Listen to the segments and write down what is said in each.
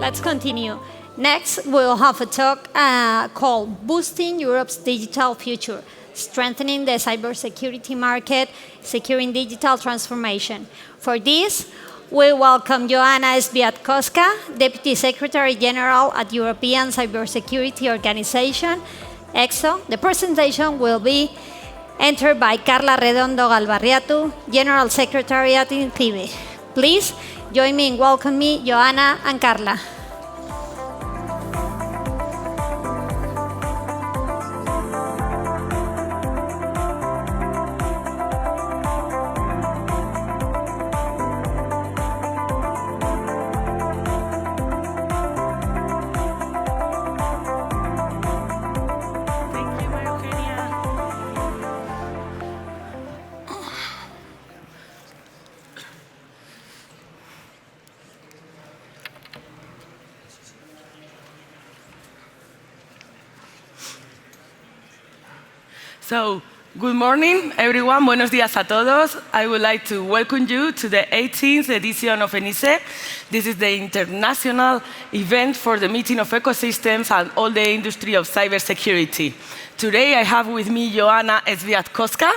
let's continue. Next, we'll have a talk called Boosting Europe's Digital Future, Strengthening the Cybersecurity Market, Securing Digital Transformation. For this, we welcome Joanna Świątkowska, Deputy Secretary General at European Cybersecurity Organization, ECSO. The presentation will be entered by Carla Redondo Galvarriatu, General Secretary at INCIBE. Please join me in welcoming Joanna and Carla. So, good morning, everyone. Buenos días a todos. I would like to welcome you to the 18th edition of ENISE. This is the international event for the meeting of ecosystems and all the industry of cybersecurity. Today, I have with me Joanna Świątkowska,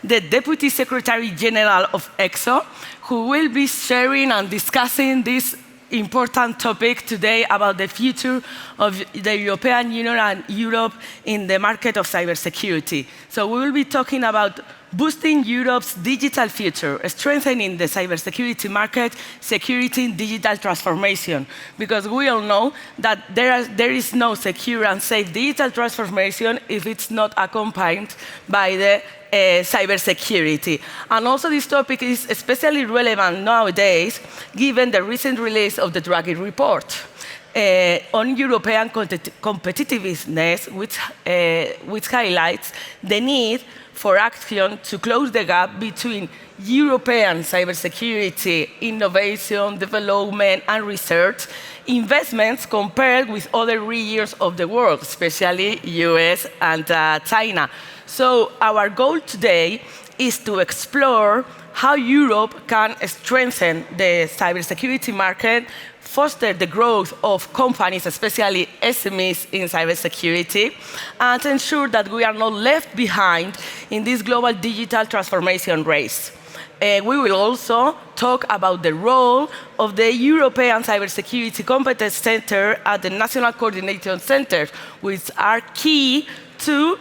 the Deputy Secretary General of ECSO, who will be sharing and discussing this important topic today about the future of the European Union and Europe in the market of cybersecurity. So we will be talking about boosting Europe's digital future, strengthening the cybersecurity market, securing digital transformation. Because we all know that there is no secure and safe digital transformation if it's not accompanied by the cybersecurity. And also this topic is especially relevant nowadays, given the recent release of the Draghi report on European competitiveness, which highlights the need for action to close the gap between European cybersecurity, innovation, development, and research investments compared with other regions of the world, especially US and China. So our goal today is to explore how Europe can strengthen the cybersecurity market, foster the growth of companies, especially SMEs in cybersecurity, and ensure that we are not left behind in this global digital transformation race. We will also talk about the role of the European Cybersecurity Competence Center at the National Coordination Centers, which are key to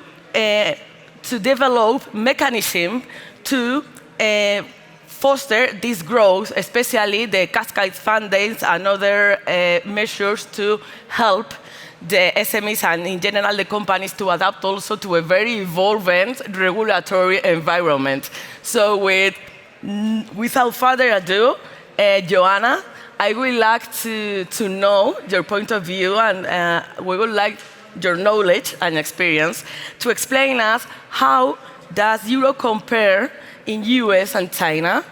develop mechanisms to foster this growth, especially the cascade fundings and other measures to help the SMEs and in general the companies to adapt also to a very evolving regulatory environment. So without further ado, Joanna, I would like to know your point of view, and we would like your knowledge and experience to explain us how does Europe compare in US and China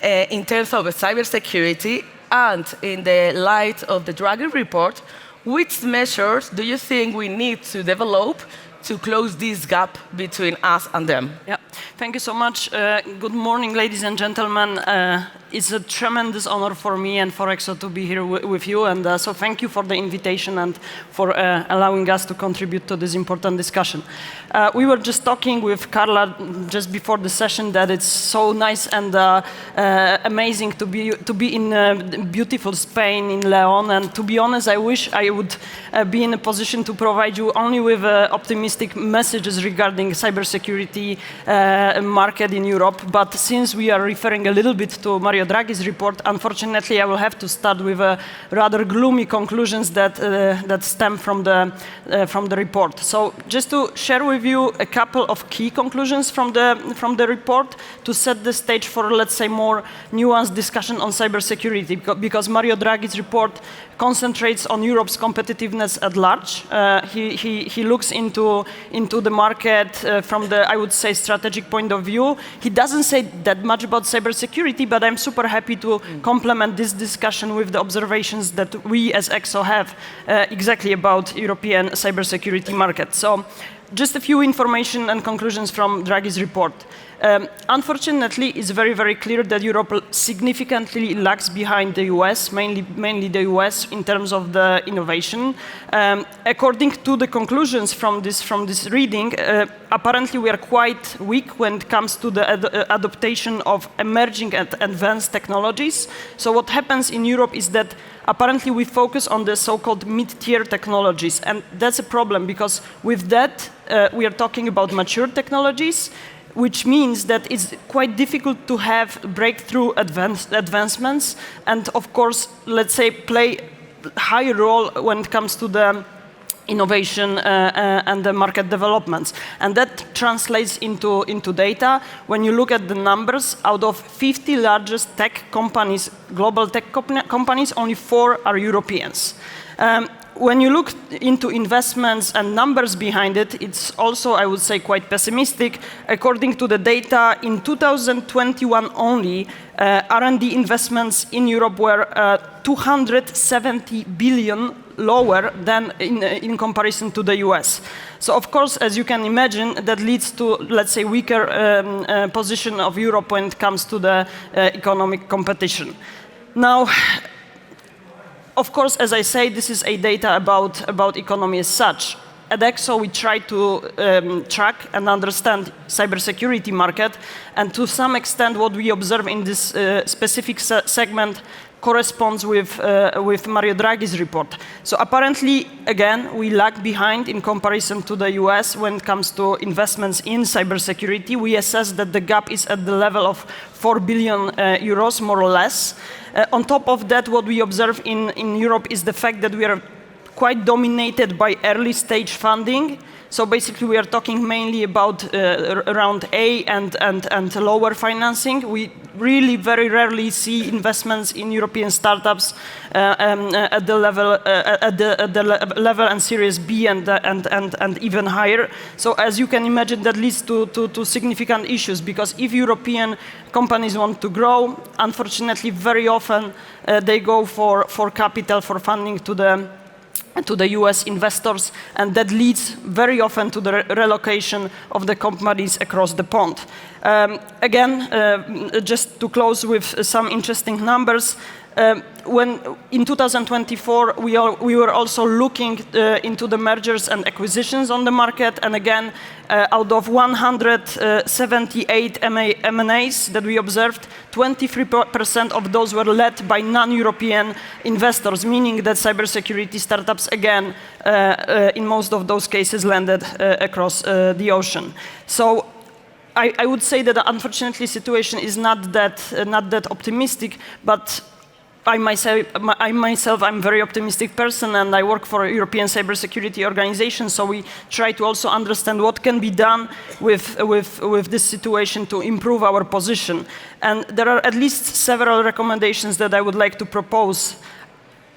in terms of cybersecurity, and in the light of the Draghi report, which measures do you think we need to develop to close this gap between us and them? Yeah, thank you so much. Good morning, ladies and gentlemen. It's a tremendous honor for me and for ECSO to be here with you, and so thank you for the invitation and for allowing us to contribute to this important discussion. We were just talking with Carla just before the session that it's so nice and amazing to be in beautiful Spain, in León, and to be honest, I wish I would be in a position to provide you only with optimistic messages regarding cybersecurity market in Europe, but since we are referring a little bit to Mario Draghi's report, unfortunately, I will have to start with rather gloomy conclusions that stem from the report. So, just to share with you a couple of key conclusions from the report to set the stage for, let's say, more nuanced discussion on cybersecurity, because Mario Draghi's report concentrates on Europe's competitiveness at large. He looks into the market from the, I would say, strategic point of view. He doesn't say that much about cybersecurity, but I'm super happy to complement this discussion with the observations that we as ECSO have exactly about European cybersecurity market. So just a few information and conclusions from Draghi's report. Unfortunately, it's very, very clear that Europe significantly lags behind the US, mainly the US, in terms of the innovation. According to the conclusions from this reading, apparently we are quite weak when it comes to the adaptation of emerging and advanced technologies. So what happens in Europe is that apparently we focus on the so-called mid-tier technologies, and that's a problem because with that we are talking about mature technologies, which means that it's quite difficult to have breakthrough advancements and, of course, let's say, play a high role when it comes to the innovation and the market developments. And that translates into data. When you look at the numbers, out of 50 largest tech companies, global tech companies, only 4 are Europeans. When you look into investments and numbers behind it, it's also, I would say, quite pessimistic. According to the data, in 2021 only, R&D investments in Europe were 270 billion lower than in comparison to the US. So, of course, as you can imagine, that leads to, let's say, weaker position of Europe when it comes to the economic competition. Now, of course, as I say, this is a data about economy as such. At ECSO, we try to track and understand cybersecurity market, and to some extent, what we observe in this specific segment corresponds with Mario Draghi's report. So apparently, again, we lag behind in comparison to the US when it comes to investments in cybersecurity. We assess that the gap is at the level of 4 billion euros, more or less. On top of that, what we observe in Europe is the fact that we are quite dominated by early stage funding. So basically, we are talking mainly about around A and lower financing. We really very rarely see investments in European startups at the level and Series B and even higher. So as you can imagine, that leads to significant issues, because if European companies want to grow, unfortunately, very often they go for capital, for funding to the US investors, and that leads very often to the relocation of the companies across the pond. Again, just to close with some interesting numbers, when in 2024 we were also looking into the mergers and acquisitions on the market, and again, out of 178 M&As that we observed, 23% of those were led by non-European investors, meaning that cybersecurity startups, again, in most of those cases, landed across the ocean. So I would say that unfortunately, situation is not that optimistic, but I myself, I'm a very optimistic person, and I work for a European cybersecurity organization, so we try to also understand what can be done with this situation to improve our position. And there are at least several recommendations that I would like to propose.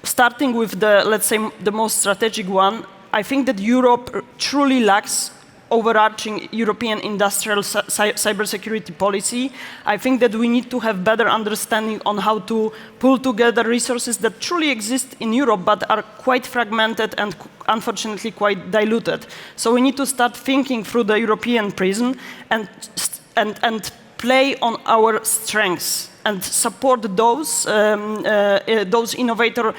Starting with let's say, the most strategic one, I think that Europe truly lacks overarching European industrial cybersecurity policy. I think that we need to have better understanding on how to pull together resources that truly exist in Europe but are quite fragmented and unfortunately quite diluted. So we need to start thinking through the European prism and play on our strengths and support those innovator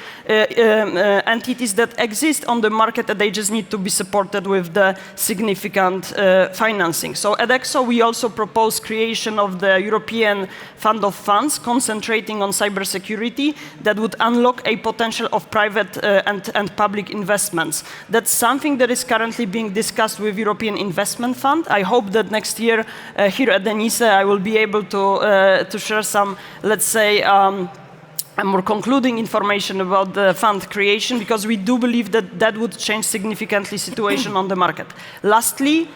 entities that exist on the market, and they just need to be supported with the significant financing. So at ECSO, we also propose creation of the European Fund of Funds, concentrating on cybersecurity, that would unlock a potential of private and public investments. That's something that is currently being discussed with European Investment Fund. I hope that next year here at ENISE, I will be able to share some, let's say, more concluding information about the fund creation, because we do believe that that would change significantly situation on the market. Lastly,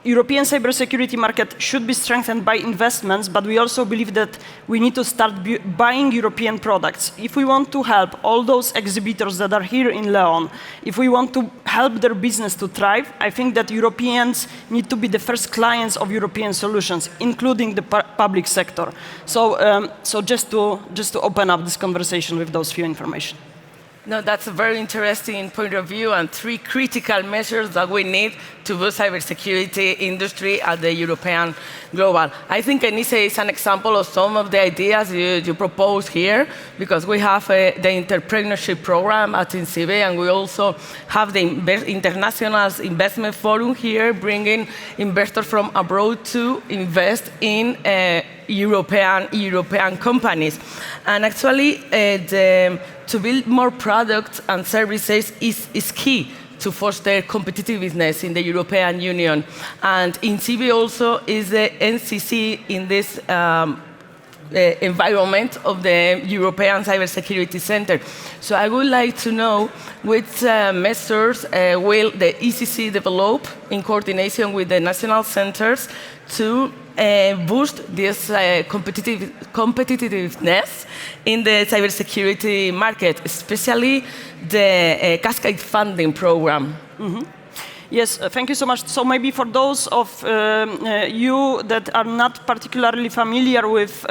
European cybersecurity market should be strengthened by investments, but we also believe that we need to start buying European products. If we want to help all those exhibitors that are here in León, if we want to help their business to thrive, I think that Europeans need to be the first clients of European solutions, including the public sector. So, just to open up this conversation with those few information. No, that's a very interesting point of view and 3 critical measures that we need to boost cybersecurity industry at the European global. I think ENISE is an example of some of the ideas you propose here, because we have the entrepreneurship program at INCIBE, and we also have the International Investment Forum here, bringing investors from abroad to invest in European companies. And actually, to build more products and services is key to foster competitiveness in the European Union. And INCIBE also is the NCC in this environment of the European Cybersecurity Center. So I would like to know which measures will the ECC develop in coordination with the national centers to boost this competitiveness in the cybersecurity market, especially the Cascade funding program. Mm-hmm. Yes, thank you so much. So maybe for those of you that are not particularly familiar with,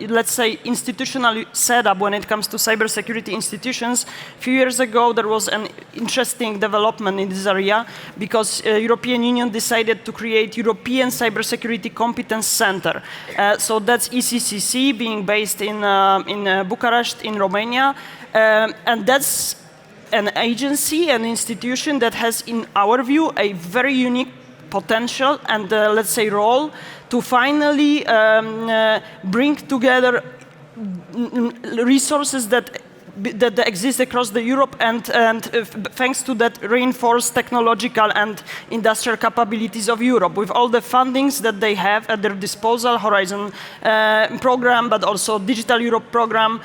let's say, institutional setup when it comes to cybersecurity institutions, a few years ago there was an interesting development in this area because European Union decided to create European Cybersecurity Competence Center. So that's ECCC, being based in Bucharest, in Romania, and that's an agency, an institution that has, in our view, a very unique potential and, let's say, role to finally bring together resources that exist across the Europe and thanks to that reinforced technological and industrial capabilities of Europe with all the fundings that they have at their disposal, Horizon program, but also Digital Europe program.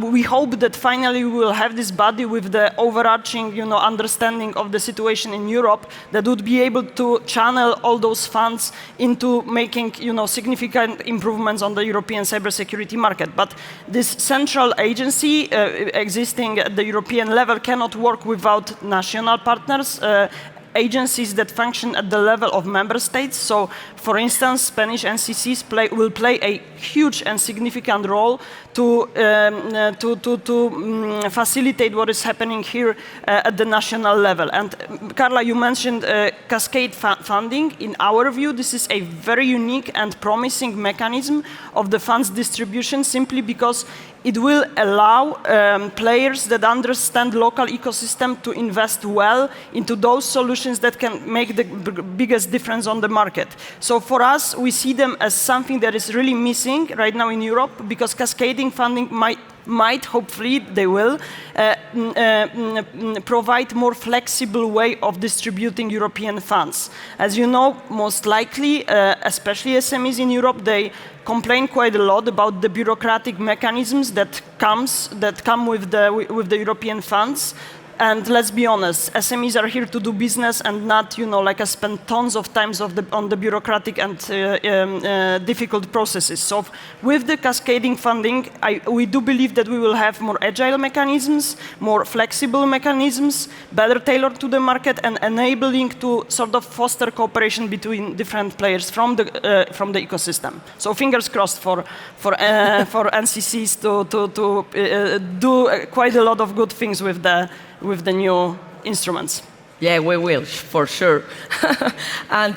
We hope that finally we will have this body with the overarching, understanding of the situation in Europe that would be able to channel all those funds into making, significant improvements on the European cybersecurity market. But this central agency existing at the European level cannot work without national partners, agencies that function at the level of member states. So, for instance, Spanish NCCs will play a huge and significant role to facilitate what is happening here at the national level. And Carla, you mentioned cascade funding. In our view, this is a very unique and promising mechanism of the funds distribution simply because it will allow players that understand local ecosystem to invest well into those solutions that can make the biggest difference on the market. So for us, we see them as something that is really missing right now in Europe because cascading funding might, hopefully they will, provide more flexible way of distributing European funds. As you know, most likely, especially SMEs in Europe, they complain quite a lot about the bureaucratic mechanisms that come with the European funds. And let's be honest, SMEs are here to do business and not, spend tons of time on the bureaucratic and difficult processes. So with the cascading funding, we do believe that we will have more agile mechanisms, more flexible mechanisms, better tailored to the market, and enabling to sort of foster cooperation between different players from the ecosystem. So fingers crossed for NCCs to do quite a lot of good things with the new instruments. Yeah, we will, for sure. And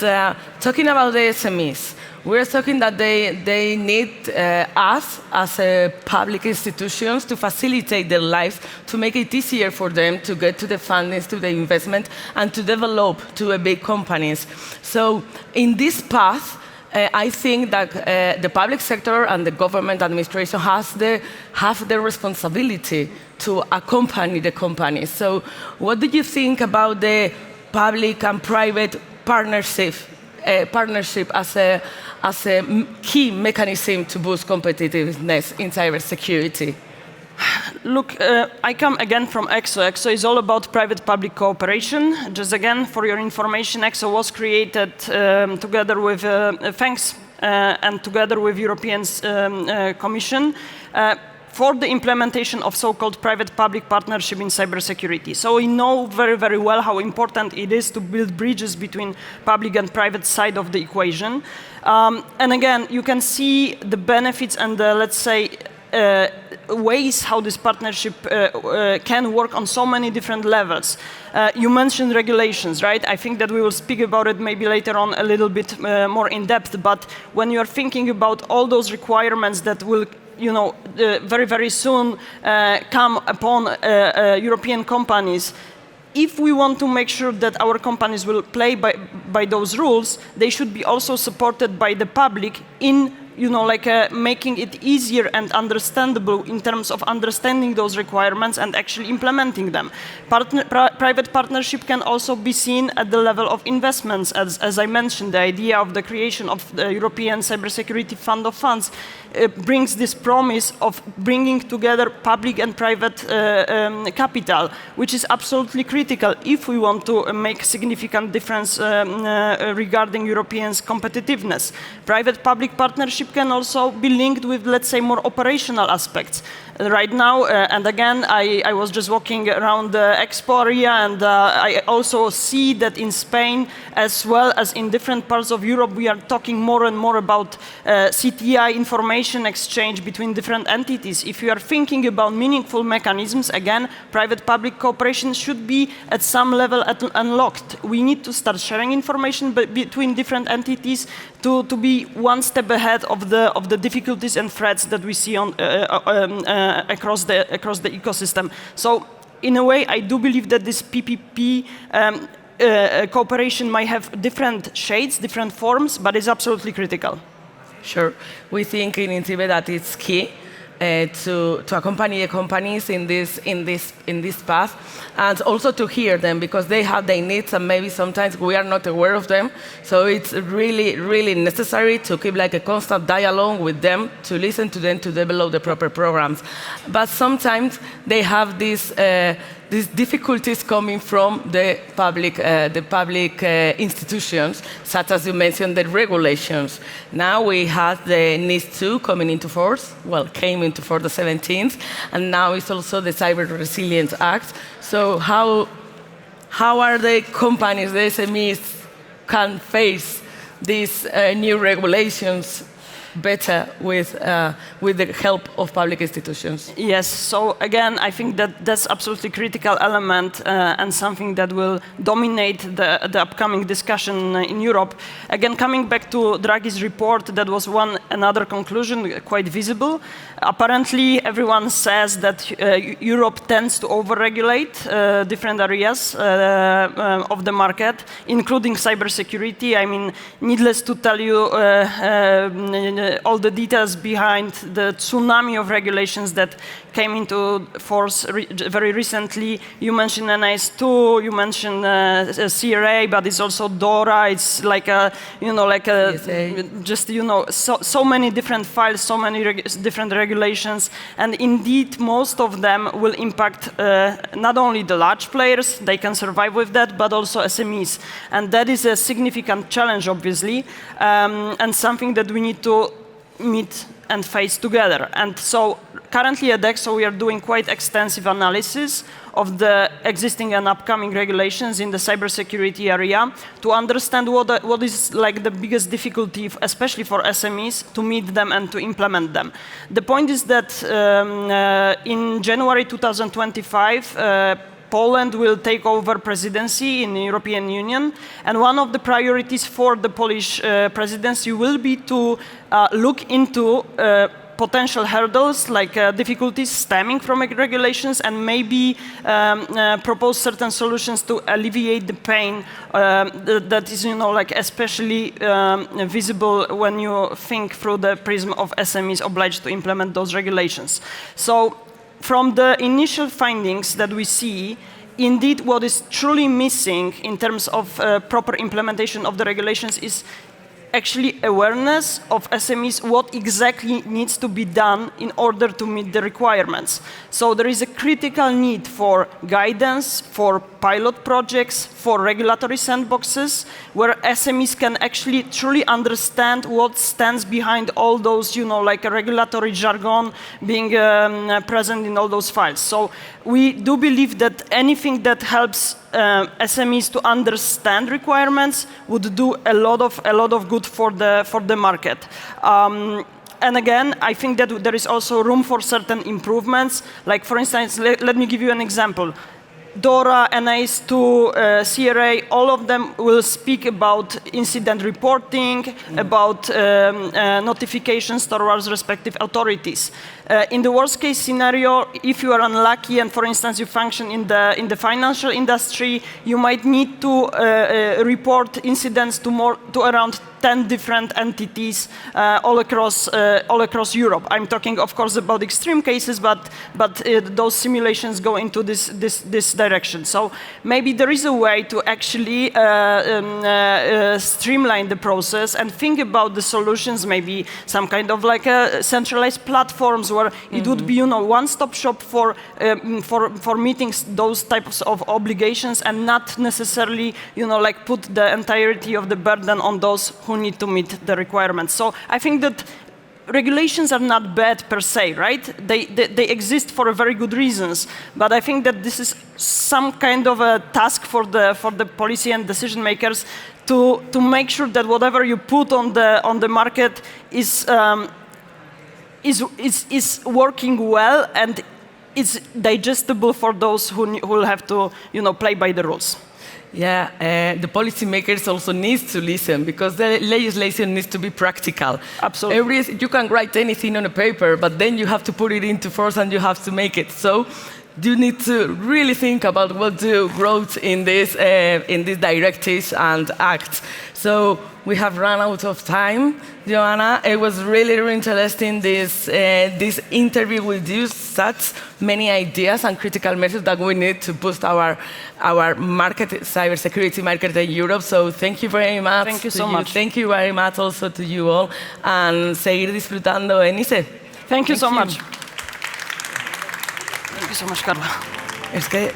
talking about the SMEs, we're talking that they need us as public institutions to facilitate their lives, to make it easier for them to get to the fundings, to the investment, and to develop to big companies. So in this path, I think that the public sector and the government administration have the responsibility to accompany the companies. So what do you think about the public and private partnership as a key mechanism to boost competitiveness in cybersecurity? Look, I come again from ECSO. ECSO is all about private-public cooperation. Just again, for your information, ECSO was created together with, and together with European Commission for the implementation of so-called private-public partnership in cybersecurity. So we know very, very well how important it is to build bridges between public and private side of the equation. And again, you can see the benefits and the, let's say, ways how this partnership can work on so many different levels. You mentioned regulations, right? I think that we will speak about it maybe later on a little bit more in depth, but when you are thinking about all those requirements that will very, very soon come upon European companies, if we want to make sure that our companies will play by those rules, they should be also supported by the public in making it easier and understandable in terms of understanding those requirements and actually implementing them. Private partnership can also be seen at the level of investments. As I mentioned, the idea of the creation of the European Cybersecurity Fund of Funds brings this promise of bringing together public and private capital, which is absolutely critical if we want to make a significant difference regarding Europeans' competitiveness. Private-public partnership can also be linked with, let's say, more operational aspects. Right now, and again, I was just walking around the Expo area, and I also see that in Spain, as well as in different parts of Europe, we are talking more and more about CTI information exchange between different entities. If you are thinking about meaningful mechanisms, again, private-public cooperation should be at some level unlocked. We need to start sharing information between different entities to be one step ahead of the difficulties and threats that we see on across the ecosystem. So, in a way, I do believe that this PPP cooperation might have different shades, different forms, but it's absolutely critical. Sure. We think in INCIBE that it's key to accompany the companies in this path, and also to hear them, because they have their needs and maybe sometimes we are not aware of them. So it's really, really necessary to keep like a constant dialogue with them, to listen to them, to develop the proper programs. But sometimes they have these difficulties coming from the public institutions, such as you mentioned, the regulations. Now we have the NIS 2 coming into force, came into force the 17th, and now it's also the Cyber Resilience Act. So how are the companies, the SMEs, can face these new regulations better with the help of public institutions? Yes, so again, I think that that's absolutely critical element and something that will dominate the upcoming discussion in Europe. Again, coming back to Draghi's report, that was another conclusion, quite visible. Apparently, everyone says that Europe tends to overregulate different areas of the market, including cybersecurity. I mean, needless to tell you, all the details behind the tsunami of regulations that came into force very recently. You mentioned NIS 2, you mentioned CRA, but it's also DORA. It's like so many different files, so many different regulations, and indeed most of them will impact not only the large players, they can survive with that, but also SMEs, and that is a significant challenge, obviously, and something that we need to meet and face together. And so currently at ECSO we are doing quite extensive analysis of the existing and upcoming regulations in the cybersecurity area to understand what is like the biggest difficulty, especially for SMEs, to meet them and to implement them. The point is that in January 2025, Poland will take over presidency in the European Union, and one of the priorities for the Polish presidency will be to look into potential hurdles, like difficulties stemming from regulations, and maybe propose certain solutions to alleviate the pain that is, especially visible when you think through the prism of SMEs obliged to implement those regulations. So, from the initial findings that we see, indeed what is truly missing in terms of proper implementation of the regulations is actually awareness of SMEs, what exactly needs to be done in order to meet the requirements. So there is a critical need for guidance, for pilot projects, for regulatory sandboxes, where SMEs can actually truly understand what stands behind all those, like a regulatory jargon being present in all those files. So we do believe that anything that helps SMEs to understand requirements would do a lot of good for the market. and again, I think that there is also room for certain improvements. Like, for instance, let me give you an example. DORA, NIS2, CRA, all of them will speak about incident reporting, about notifications towards respective authorities. In the worst case scenario, if you are unlucky and, for instance, you function in the financial industry, you might need to report incidents to around 10 different entities all across Europe. I'm talking, of course, about extreme cases, but those simulations go into this direction. So maybe there is a way to actually streamline the process and think about the solutions, maybe some kind of like centralized platforms where it would be, one-stop shop for meeting those types of obligations and not necessarily, like put the entirety of the burden on those who need to meet the requirements. So I think that regulations are not bad per se, right? They exist for very good reasons, but I think that this is some kind of a task for the policy and decision makers to make sure that whatever you put on the market is working well and is digestible for those who will have to play by the rules. Yeah, the policymakers also need to listen because the legislation needs to be practical. Absolutely. You can write anything on a paper, but then you have to put it into force and you have to make it. So you need to really think about what to wrote in these directives and acts. So we have run out of time, Joanna. It was really, really interesting this interview with you. Such many ideas and critical measures that we need to boost our market, cybersecurity market in Europe. So thank you very much. Thank you so much. Thank you very much also to you all. And seguir disfrutando ENISE. Thank you so much. Thank you so much, Carla. Es que...